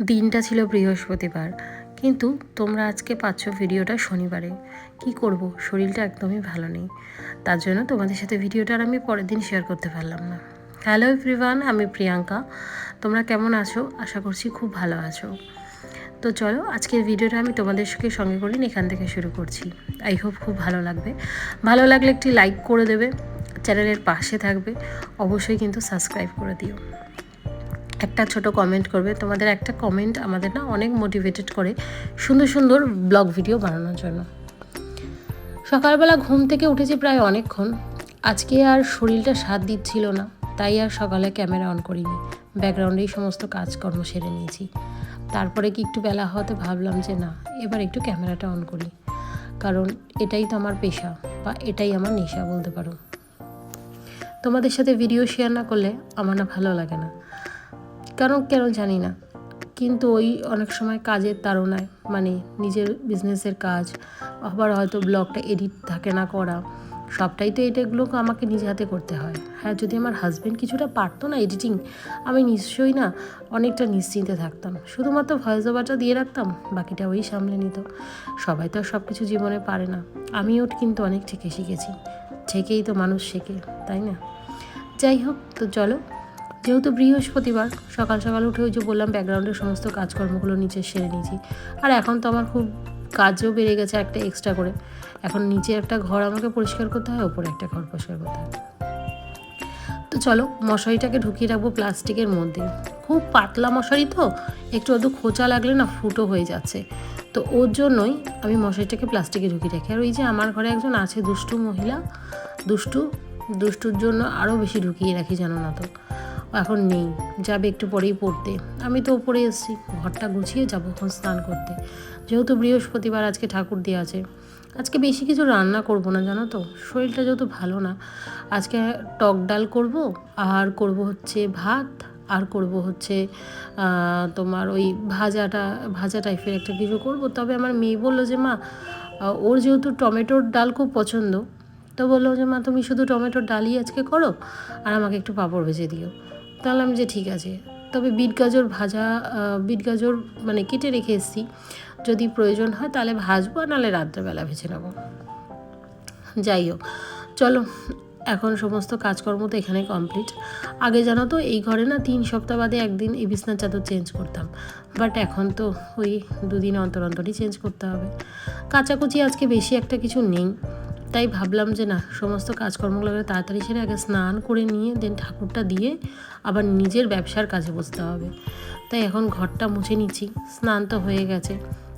দিনটা ছিল বৃহস্পতিবার, কিন্তু তোমরা আজকে পাচ্ছ ভিডিওটা শনিবারে। কি করব, শরীরটা একদমই ভালো নেই, তার জন্য তোমাদের সাথে ভিডিওটা আর আমি পরের দিন শেয়ার করতে পারলাম না। হ্যালো এভরিওয়ান, আমি প্রিয়াঙ্কা। তোমরা কেমন আছো? আশা করছি খুব ভালো আছো। তো চলো, আজকের ভিডিওটা আমি তোমাদের সঙ্গে করে এখান থেকে শুরু করছি। আই হোপ খুব ভালো লাগবে। ভালো লাগলে একটি লাইক করে দেবে, চ্যানেলের পাশে থাকবে, অবশ্যই কিন্তু সাবস্ক্রাইব করে দিও, একটা ছোট কমেন্ট করবে। তোমাদের একটা কমেন্ট আমাদের না অনেক মোটিভেটেড করে সুন্দর সুন্দর ব্লগ ভিডিও বানানোর জন্য। সকালবেলা ঘুম থেকে উঠেছি প্রায় অনেকক্ষণ। আজকে আর শরীরটা সাথ দিচ্ছিল না, তাই আর সকালে ক্যামেরা অন করিনি, ব্যাকগ্রাউন্ডেই সমস্ত কাজকর্ম সেরে নিয়েছি। তারপরে কি একটু বেলা হতে ভাবলাম যে না, এবার একটু ক্যামেরাটা অন করি, কারণ এটাই তো আমার পেশা বা এটাই আমার নেশা বলতে পারো। তোমাদের সাথে ভিডিও শেয়ার না করলে আমার না ভালো লাগে না, কেন জানি না, কিন্তু ওই অনেক সময় কাজের তাড়নায়, মানে নিজের বিজনেসের কাজ, আবার হয়তো ব্লগটা এডিট থাকে না করা, সবটাই তো এটাগুলোকে আমাকে নিজে হাতে করতে হয়। হ্যাঁ, যদি আমার হাজব্যান্ড কিছুটা পারতো না এডিটিং, আমি নিশ্চয়ই না অনেকটা নিশ্চিন্তে থাকতাম, শুধুমাত্র ভয়েস ওভারটা দিয়ে রাখতাম, বাকিটা ওই সামলে নিত। সবাই তো আর সব কিছু জীবনে পারে না, আমিও কিন্তু অনেক শিখেছি, থেকেই তো মানুষ শেখে, তাই না? যাই হোক, তো চলো, যেহেতু বৃহস্পতিবার, সকাল সকাল উঠে ওই যে বললাম ব্যাকগ্রাউন্ডের সমস্ত কাজকর্মগুলো নিচে সেরে নিয়েছি। আর এখন তো আমার খুব কাজও বেড়ে গেছে একটা এক্সট্রা করে। এখন নিচে একটা ঘর আমাকে পরিষ্কার করতে হয়, ওপরে একটা ঘর পরিষ্কার করতে হয়। তো চলো, মশারিটাকে ঢুকিয়ে রাখবো প্লাস্টিকের মধ্যে। খুব পাতলা মশারি তো, একটু অত খোঁচা লাগলে না ফুটো হয়ে যাচ্ছে, তো ওর জন্যই আমি মশারিটাকে প্লাস্টিকে ঢুকিয়ে রাখি। আর ওই যে আমার ঘরে একজন আছে দুষ্টু মহিলা, দুষ্টুর জন্য আরও বেশি ঢুকিয়ে রাখি, জানো না তো। এখন নেই, যাবে একটু পরেই পড়তে। আমি তো ওপরে এসেছি, ঘরটা গুছিয়ে যাবো এখন স্নান করতে। যেহেতু বৃহস্পতিবার, আজকে ঠাকুর দিয়ে আছে। আজকে বেশি কিছু রান্না করব না, জানো তো, শরীরটা যেহেতু ভালো না। আজকে টক ডাল করব, আর করব হচ্ছে ভাত, আর করব হচ্ছে তোমার ওই ভাজা টাইপের একটা কিছু করব। তবে আমার মেয়ে বললো যে মা, ওর যেহেতু টমেটোর ডাল খুব পছন্দ, তো বললো যে মা তুমি শুধু টমেটোর ডালই আজকে করো, আর আমাকে একটু পাঁপড় ভেজে দিও। তাহলে আমি যে ঠিক আছে। তবে বিট গাজর মানে কেটে রেখে এসেছি, যদি প্রয়োজন হয় তাহলে ভাজবো, নাহলে রাত্রেবেলা ভেজে নেবো। যাই হোক, চলো, এখন সমস্ত কাজকর্ম তো এখানে কমপ্লিট। আগে জানো তো এই ঘরে না 3 সপ্তাহ বাদে একদিন এই বিছনার চাদর চেঞ্জ করতাম, বাট এখন তো ওই 2 দিন অন্তর অন্তরই চেঞ্জ করতে হবে। কাচাকুচি আজকে বেশি একটা কিছু নেই, তাই ভাবলাম যে না, সমস্ত কাজকর্মগুলো তাড়াতাড়ি সেরে আগে স্নান করে নিয়ে দেন ঠাকুরটা দিয়ে আবার নিজের ব্যবসার কাজে বসতে হবে। তাই এখন ঘরটা মুছে নিচ্ছি। স্নান তো হয়ে গেছে,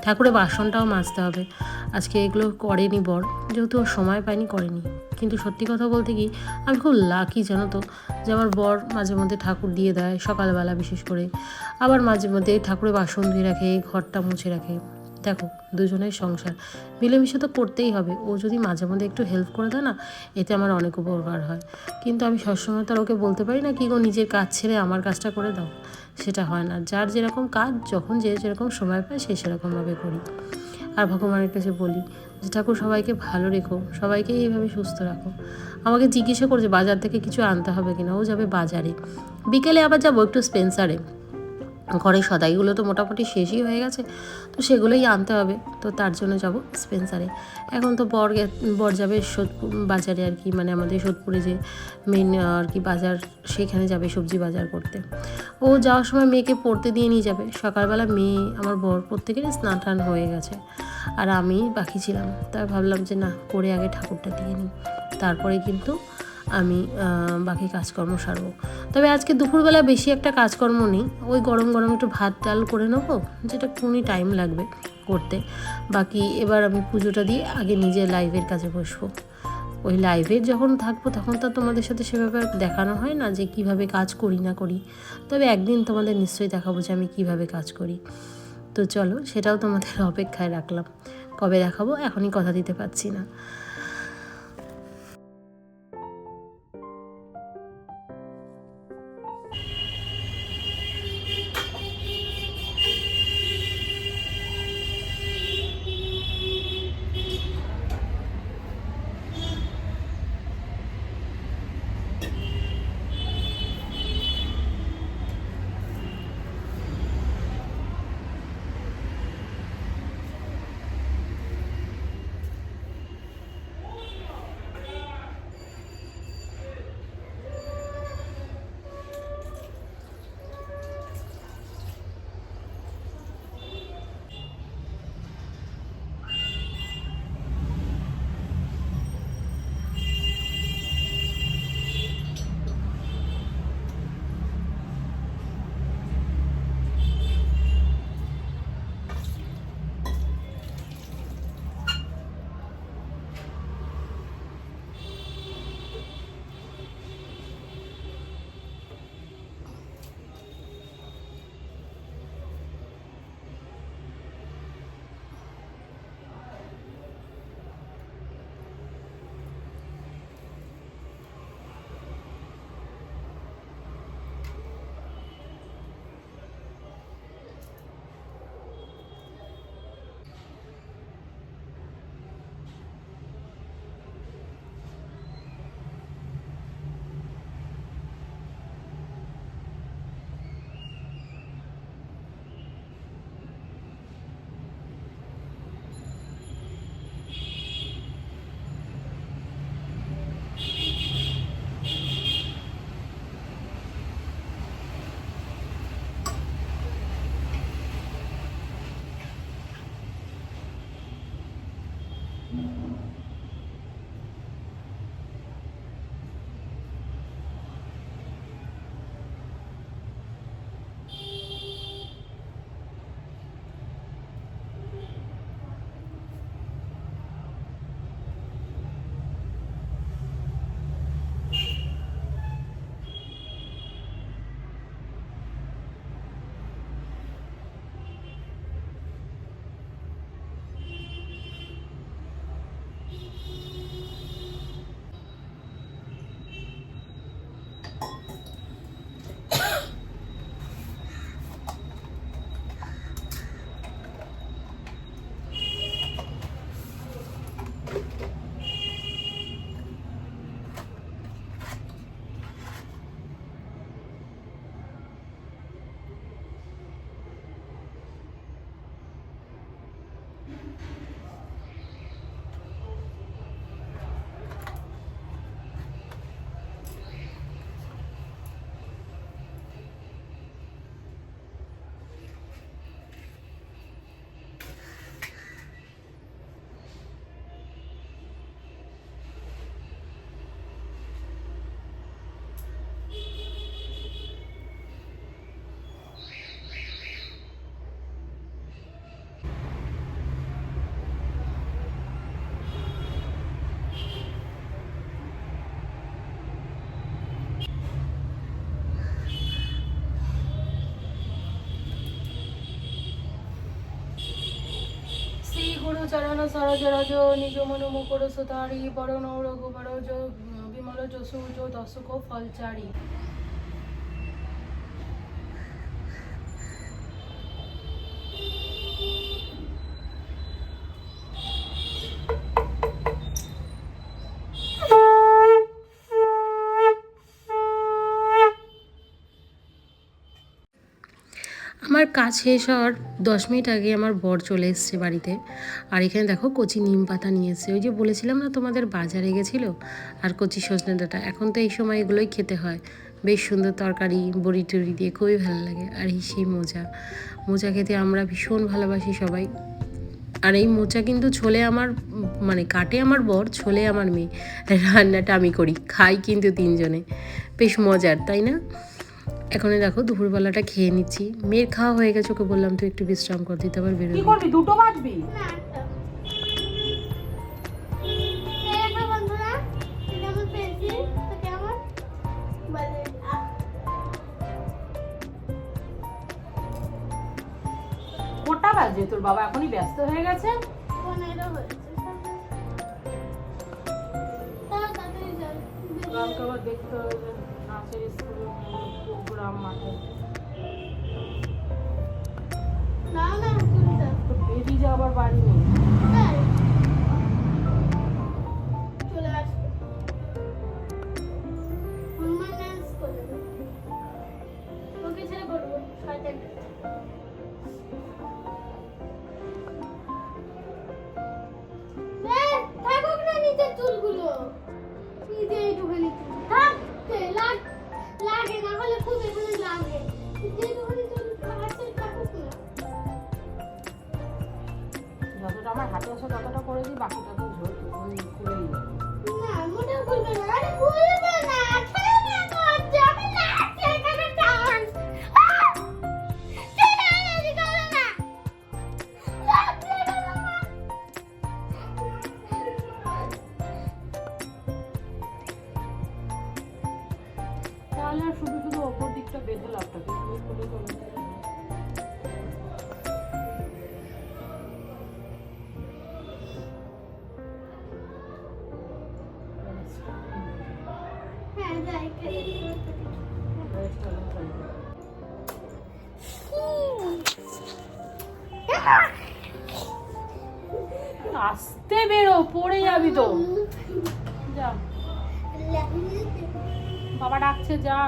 ঠাকুরের বাসনটাও মাজতে হবে। আজকে এগুলো করেনি বর, যেহেতু ওর সময় পায়নি করেনি। কিন্তু সত্যি কথা বলতে কি, আমি খুব লাকি জানো তো, যে আমার বর মাঝে মধ্যে ঠাকুর দিয়ে দেয় সকালবেলা বিশেষ করে, আবার মাঝে মধ্যে ঠাকুরের বাসন ধুয়ে রাখে, ঘরটা মুছে রাখে। দেখো, দুজনের সংসার, মিলেমিশে তো করতেই হবে। ও যদি মাঝে মধ্যে একটু হেল্প করে দেয় না, এতে আমার অনেক উপকার হয়। কিন্তু আমি সবসময় তো আর ওকে বলতে পারি না কি গো নিজের কাজ ছেড়ে আমার কাজটা করে দাও, সেটা হয় না। যার যেরকম কাজ, যখন যে যেরকম সময় পায় সে সেরকমভাবে করি। আর ভগবানের কাছে বলি যে ঠাকুর সবাইকে ভালো রেখো, সবাইকে এইভাবে সুস্থ রাখো। আমাকে জিজ্ঞাসা করছে বাজার থেকে কিছু আনতে হবে কিনা, ও যাবে বাজারে, বিকেলে আবার যাবো একটু স্পেন্সারে। ঘরে সদাইগুলো তো মোটামুটি শেষই হয়ে গেছে, তো সেগুলোই আনতে হবে, তো তার জন্য যাব স্পেন্সারে। এখন তো বর যাবে সোদপুর বাজারে আর কি, মানে আমাদের সোদপুরে যে মেন আর কি বাজার, সেখানে যাবে সবজি বাজার করতে। ও যাওয়ার সময় মেয়েকে পড়তে দিয়ে নিয়ে যাবে। সকালবেলা মেয়ে আমার বর প্রত্যেকেরই স্নান টান হয়ে গেছে, আর আমি বাকি ছিলাম। তাই ভাবলাম যে না, করে আগে ঠাকুরটা দিয়ে নিই, তারপরে কিন্তু আমি বাকি কাজকর্ম সারবো। তবে আজকে দুপুরবেলা বেশি একটা কাজকর্ম নেই, ওই গরম গরম একটু ভাত ডাল করে নেবো, যেটা কোনই টাইম লাগবে করতে। বাকি এবার আমি পুজোটা দিয়ে আগে নিজের লাইভের কাজে বসবো। ওই লাইভে যখন থাকবো তখন তো তোমাদের সাথে সেভাবে দেখানো হয় না যে কিভাবে কাজ করি না করি। তবে একদিন তোমাদের নিশ্চয়ই দেখাবো যে আমি কিভাবে কাজ করি। তো চলো, সেটাও তোমাদের অপেক্ষায় রাখলাম, কবে দেখাবো এখনই কথা দিতে পারছি না। সরজ রজ নিজ মন মুকুর সুতারি বরণ রঘুবর বিমল যশু দশক ফলচারি। আমার কাজ শেষ হওয়ার 10 মিনিট আগে আমার বর চলে এসছে বাড়িতে। আর এখানে দেখো কচি নিম পাতা নিয়ে এসছে। ওই যে বলেছিলাম না তোমাদের বাজারে গেছিলো, আর কচি সজনে ডাঁটা। এখন তো এই সময় এগুলোই খেতে হয়, বেশ সুন্দর তরকারি বড়ি টড়ি দিয়ে খুবই ভালো লাগে। আর এই সেই মোচা খেতে আমরা ভীষণ ভালোবাসি সবাই। আর এই মোচা কিন্তু ছোলে আমার মানে কাটে আমার বর, ছোলে আমার মেয়ে, রান্নাটা আমি করি, খাই কিন্তু 3 জনে। বেশ মজার, তাই না? এখন দেখো দুপুরবেলাটা খেয়ে নিচ্ছি। মেয়ের খাওয়া হয়ে গেছে, ওকে বললাম তুই একটু বিশ্রাম কর, দিতে আবার বেরোবি। কি করবি? দুটো বাজবি? কটা বাজে? তোর বাবা এখনই ব্যস্ত হয়ে গেছে। কালকে আবার দেখতে হবে যে নাচের স্কুলের প্রোগ্রাম মাঠে। তো বেরিয়ে যা, আবার বাড়ি নেই। যতটা আমার হাতে আসে ততটা করে দিই, বাকিটা তো খুলেই তাহলে আর শুধু শুধু অপর দিকটা বেঁধে লাভটা কি? খুলে চলে যায়। আস্তে বেরো, পড়ে যাবি তো। যা, বাবা ডাকছে, যা।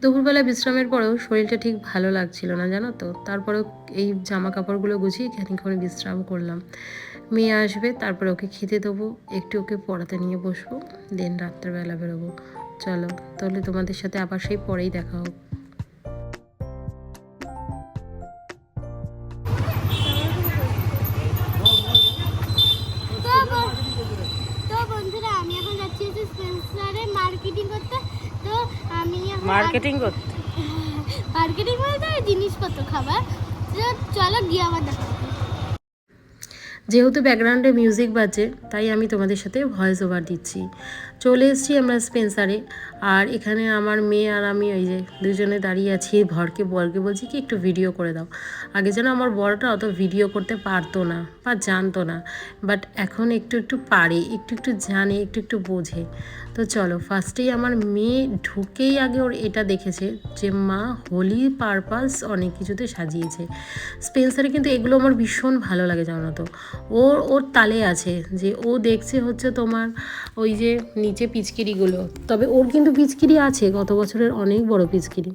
দুপুরবেলা বিশ্রামের পরেও শরীরটা ঠিক ভালো লাগছিল না, জানো তো। তারপরেও এই জামা কাপড়গুলো গুছিয়ে খানিকক্ষণ বিশ্রাম করলাম। মেয়ে আসবে, তারপরে ওকে খেতে দেবো, একটু ওকে পড়াতে নিয়ে বসবো, দেন রাত্রেবেলা বেরোবো। চলো তাহলে তোমাদের সাথে আবার সেই পরেই দেখা হোক। মার্কেটিং বলতে জিনিসপত্র খাবার। চলো গিয়ে আবার দেখা। যেহেতু ব্যাকগ্রাউন্ডে মিউজিক বাজে, তাই আমি তোমাদের সাথে ভয়েস ওভার দিচ্ছি। চলে এসেছি আমরা স্পেন্সারে। আর এখানে আমার মেয়ে আর আমি ওই যে দুজনে দাঁড়িয়ে আছি। বরকে বলছি কি একটু ভিডিও করে দাও। আগে যেন আমার বরটা অত ভিডিও করতে পারতো না বা জানতো না, বাট এখন একটু পারে, একটু জানে, একটু বোঝে। তো চলো, ফার্স্টেই আমার মেয়ে ঢুকেই আগে ওর এটা দেখেছে যে মা হোলি পারপাস অনেক কিছুতে সাজিয়েছে স্পেন্সারে। কিন্তু এগুলো আমার ভীষণ ভালো লাগে, জানো তো। ওর তালে আছে যে ও দেখছে হচ্ছে তোমার ওই যে নিচে পিচকিরিগুলো। তবে ওর কিন্তু পিচকিরি আছে, গত বছরের অনেক বড় পিচকিরি,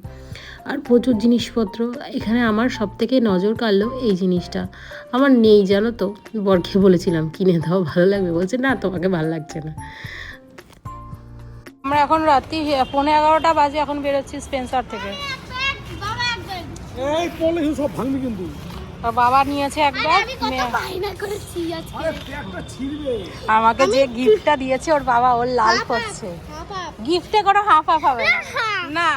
আর প্রচুর জিনিসপত্র। এখানে আমার সব থেকে নজর কাড়লো এই জিনিসটা, আমার নেই, জানো তো। বরকে বলেছিলাম কিনে দাও, ভালো লাগবে, বলছে না তোমাকে ভালো লাগছে না। আমরা এখন রাত্রি 11:15 বাজে, এখন বেরোচ্ছি স্পেন্সার থেকে। এই পলে সব ভাঙবি কিন্তু। বাবা নিয়েছে এক ব্যাগ। আমাকে যে গিফটটা দিয়েছে ওর বাবা, ওর লাল করছে। গিফটে কোনো হাফ হবে না,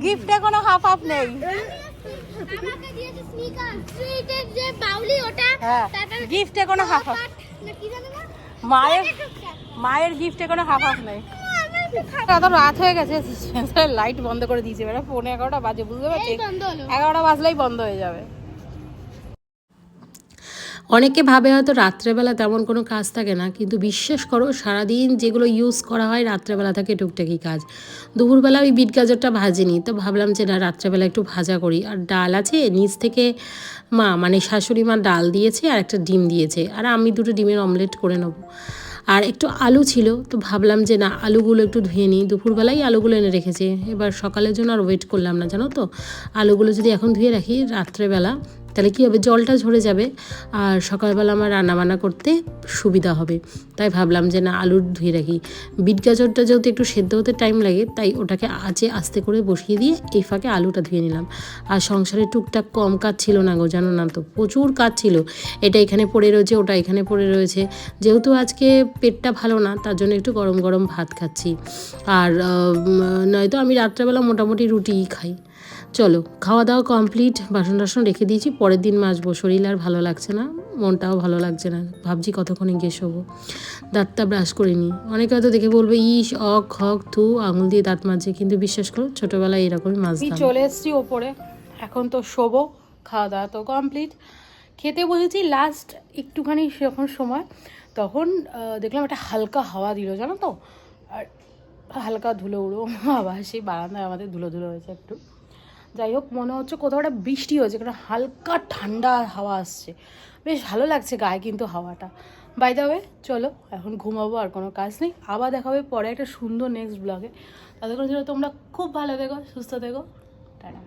গিফটে কোনো হাফ নেই। গিফটে কোনো হাফ মায়ের গিফটে কোনো হাফ নেই। এত রাত হয়ে গেছে, লাইট বন্ধ করে দিয়েছে। এবার 11:15 বাজে, বুঝতে পারছি 11টা বাজলেই বন্ধ হয়ে যাবে। অনেকে ভাবে হয়তো রাত্রেবেলা তেমন কোনো কাজ থাকে না, কিন্তু বিশ্বাস করো সারাদিন যেগুলো ইউজ করা হয় রাত্রেবেলা থাকে টুকটাকি কাজ। দুপুরবেলা ওই বিট গাজরটা ভাজিনি, তো ভাবলাম যে না রাত্রেবেলা একটু ভাজা করি। আর ডাল আছে নিচ থেকে, মা মানে শাশুড়ি মা ডাল দিয়েছে আর একটা ডিম দিয়েছে, আর আমি দুটো ডিমের অমলেট করে নেবো। আর একটু আলু ছিল, তো ভাবলাম যে না আলুগুলো একটু ধুয়ে নিই, দুপুরবেলাই আলুগুলো এনে রেখেছে, এবার সকালের জন্য আর ওয়েট করলাম না জানো তো। আলুগুলো যদি এখন ধুয়ে রাখি রাত্রেবেলা তাহলে কী হবে, জলটা ঝরে যাবে আর সকালবেলা আমার রান্নাবান্না করতে সুবিধা হবে। তাই ভাবলাম যে না আলু ধুয়ে রাখি। বিট গাজরটা যেহেতু একটু সেদ্ধ হতে টাইম লাগে, তাই ওটাকে আস্তে করে বসিয়ে দিয়ে এই ফাঁকে আলুটা ধুয়ে নিলাম। আর সংসারে টুকটাক কম কাজ ছিল না গো, জানো না তো, প্রচুর কাজ ছিল। এটা এখানে পড়ে রয়েছে, ওটা এখানে পড়ে রয়েছে। যেহেতু আজকে পেটটা ভালো না, তার জন্য একটু গরম গরম ভাত খাচ্ছি। আর নয়তো আমি রাত্রেবেলা মোটামুটি রুটিই খাই। চলো খাওয়া দাওয়া কমপ্লিট, বাসন টাসন রেখে দিয়েছি, পরের দিন মাজবো। শরীর আর ভালো লাগছে না, মনটাও ভালো লাগছে না, ভাবছি কতক্ষণে গিয়ে শোবো। দাঁতটা ব্রাশ করে নিই। অনেকে হয়তো দেখে বলবে ইস অক হক থু আঙুল দিয়ে দাঁত মাজছে, কিন্তু বিশ্বাস করো ছোটোবেলায় এরকমই মাজতাম। চলে এসেছি ওপরে, এখন তো শোবো। খাওয়া দাওয়া তো কমপ্লিট, খেতে বসেছি লাস্ট একটুখানি যখন সময়, তখন দেখলাম একটা হালকা হাওয়া দিল জানো তো, আর হালকা ধুলো উড়ো আবার সেই বারান্দায় আমাদের ধুলো হয়েছে একটু। যাই হোক, মনে হচ্ছে কোথাও একটা বৃষ্টি হয়েছে, কারণ হালকা ঠান্ডা হাওয়া আসছে, বেশ ভালো লাগছে গায়ে কিন্তু হাওয়াটা। বাই দ্য ওয়ে চলো এখন ঘুমাবো, আর কোনো কাজ নেই। আবার দেখা হবে পরে একটা সুন্দর নেক্সট ব্লগে। তাদের জন্য তোমরা খুব ভালো থেকো, সুস্থ থেকো, টাটা।